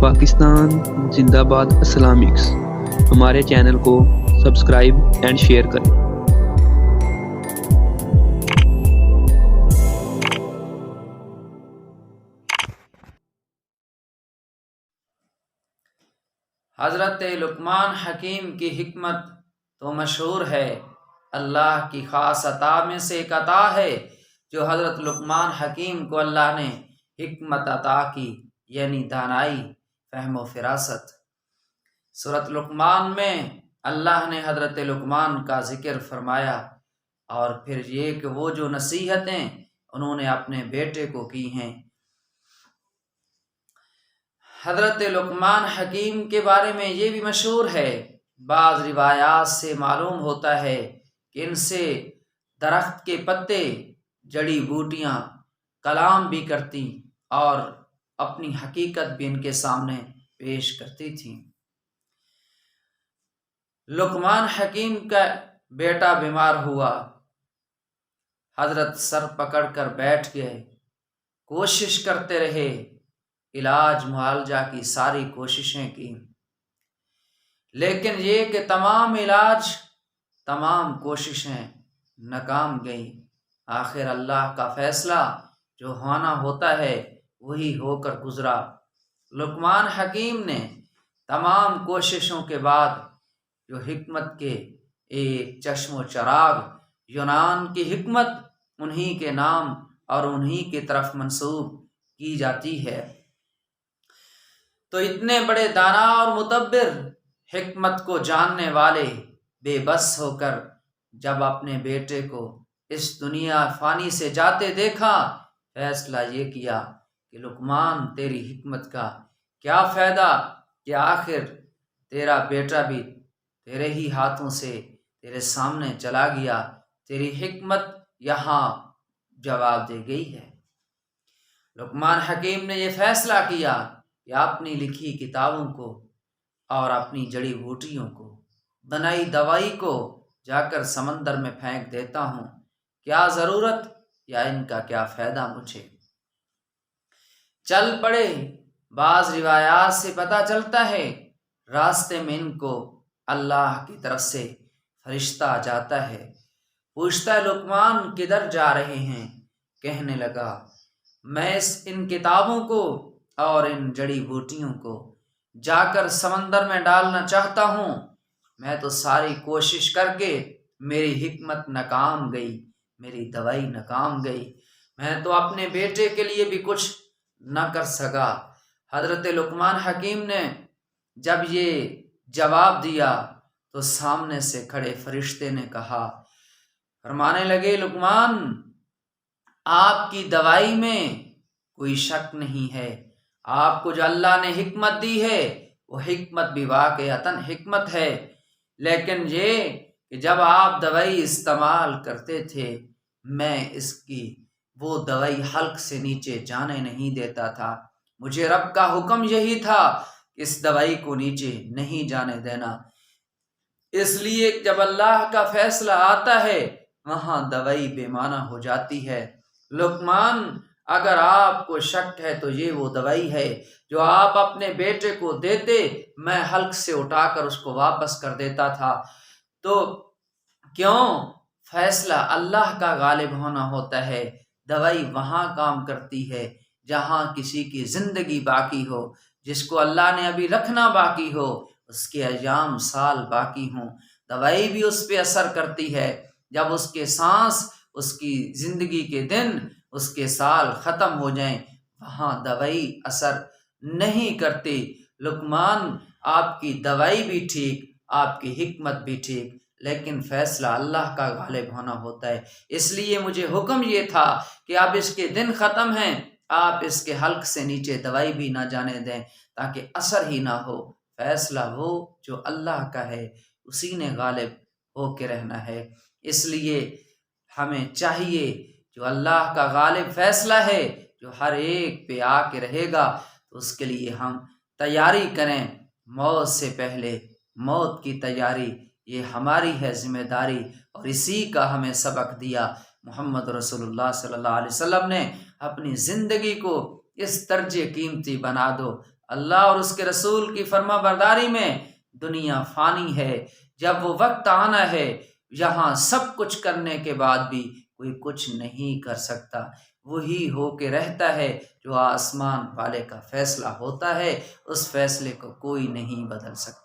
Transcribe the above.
پاکستان زندہ باد اسلامکس ہمارے چینل کو سبسکرائب اینڈ شیئر کریں۔ حضرت لقمان حکیم کی حکمت تو مشہور ہے، اللہ کی خاص عطا میں سے ایک عطا ہے جو حضرت لقمان حکیم کو اللہ نے حکمت عطا کی، یعنی دانائی، فہم و فراست۔ سورۃ لقمان میں اللہ نے حضرت لقمان کا ذکر فرمایا اور پھر یہ کہ وہ جو نصیحتیں انہوں نے اپنے بیٹے کو کی ہیں۔ حضرت لقمان حکیم کے بارے میں یہ بھی مشہور ہے، بعض روایات سے معلوم ہوتا ہے کہ ان سے درخت کے پتے، جڑی بوٹیاں کلام بھی کرتی اور اپنی حقیقت بھی ان کے سامنے پیش کرتی تھیں۔ لقمان حکیم کا بیٹا بیمار ہوا، حضرت سر پکڑ کر بیٹھ گئے، کوشش کرتے رہے، علاج معالجہ کی ساری کوششیں کی، لیکن یہ کہ تمام علاج، تمام کوششیں ناکام گئیں۔ آخر اللہ کا فیصلہ جو ہونا ہوتا ہے وہی ہو کر گزرا۔ لقمان حکیم نے تمام کوششوں کے بعد جو حکمت کے ایک چشم و چراغ، یونان کی حکمت، انہی کے نام اور انہی کی طرف منسوب کی جاتی ہے، تو اتنے بڑے دانا اور مدبر، حکمت کو جاننے والے بے بس ہو کر جب اپنے بیٹے کو اس دنیا فانی سے جاتے دیکھا، فیصلہ یہ کیا کہ لقمان تیری حکمت کا کیا فائدہ کہ آخر تیرا بیٹا بھی تیرے ہی ہاتھوں سے تیرے سامنے چلا گیا، تیری حکمت یہاں جواب دے گئی ہے۔ لقمان حکیم نے یہ فیصلہ کیا کہ اپنی لکھی کتابوں کو اور اپنی جڑی بوٹیوں کو، بنائی دوائی کو جا کر سمندر میں پھینک دیتا ہوں، کیا ضرورت یا ان کا کیا فائدہ مجھے۔ چل پڑے۔ بعض روایات سے پتہ چلتا ہے راستے میں ان کو اللہ کی طرف سے فرشتہ جاتا ہے، پوچھتا ہے لقمان کدھر جا رہے ہیں؟ کہنے لگا میں ان کتابوں کو اور ان جڑی بوٹیوں کو جا کر سمندر میں ڈالنا چاہتا ہوں، میں تو ساری کوشش کر کے میری حکمت ناکام گئی، میری دوائی ناکام گئی، میں تو اپنے بیٹے کے لیے بھی کچھ نہ کر سکا۔ حضرت لقمان حکیم نے جب یہ جواب دیا تو سامنے سے کھڑے فرشتے نے کہا، فرمانے لگے لقمان آپ کی دوائی میں کوئی شک نہیں ہے، آپ کو جو اللہ نے حکمت دی ہے وہ حکمت بھی واقعتاً حکمت ہے، لیکن یہ کہ جب آپ دوائی استعمال کرتے تھے میں اس کی وہ دوائی حلق سے نیچے جانے نہیں دیتا تھا، مجھے رب کا حکم یہی تھا کہ اس دوائی کو نیچے نہیں جانے دینا، اس لیے جب اللہ کا فیصلہ آتا ہے وہاں دوائی بے معنی ہو جاتی ہے۔ لقمان اگر آپ کو شک ہے تو یہ وہ دوائی ہے جو آپ اپنے بیٹے کو دیتے، میں حلق سے اٹھا کر اس کو واپس کر دیتا تھا، تو کیوں؟ فیصلہ اللہ کا غالب ہونا ہوتا ہے، دوائی وہاں کام کرتی ہے جہاں کسی کی زندگی باقی ہو، جس کو اللہ نے ابھی رکھنا باقی ہو، اس کے ایام سال باقی ہوں، دوائی بھی اس پہ اثر کرتی ہے۔ جب اس کے سانس، اس کی زندگی کے دن، اس کے سال ختم ہو جائیں وہاں دوائی اثر نہیں کرتی۔ لقمان آپ کی دوائی بھی ٹھیک، آپ کی حکمت بھی ٹھیک، لیکن فیصلہ اللہ کا غالب ہونا ہوتا ہے، اس لیے مجھے حکم یہ تھا کہ اب اس کے دن ختم ہیں، آپ اس کے حلق سے نیچے دوائی بھی نہ جانے دیں تاکہ اثر ہی نہ ہو، فیصلہ وہ جو اللہ کا ہے اسی نے غالب ہو کے رہنا ہے۔ اس لیے ہمیں چاہیے جو اللہ کا غالب فیصلہ ہے جو ہر ایک پہ آ کے رہے گا تو اس کے لیے ہم تیاری کریں، موت سے پہلے موت کی تیاری یہ ہماری ہے ذمہ داری، اور اسی کا ہمیں سبق دیا محمد رسول اللہ صلی اللہ علیہ وسلم نے۔ اپنی زندگی کو اس درجے قیمتی بنا دو اللہ اور اس کے رسول کی فرما برداری میں دنیا فانی ہے۔ جب وہ وقت آنا ہے یہاں سب کچھ کرنے کے بعد بھی کوئی کچھ نہیں کر سکتا، وہی ہو کے رہتا ہے جو آسمان والے کا فیصلہ ہوتا ہے، اس فیصلے کو کوئی نہیں بدل سکتا۔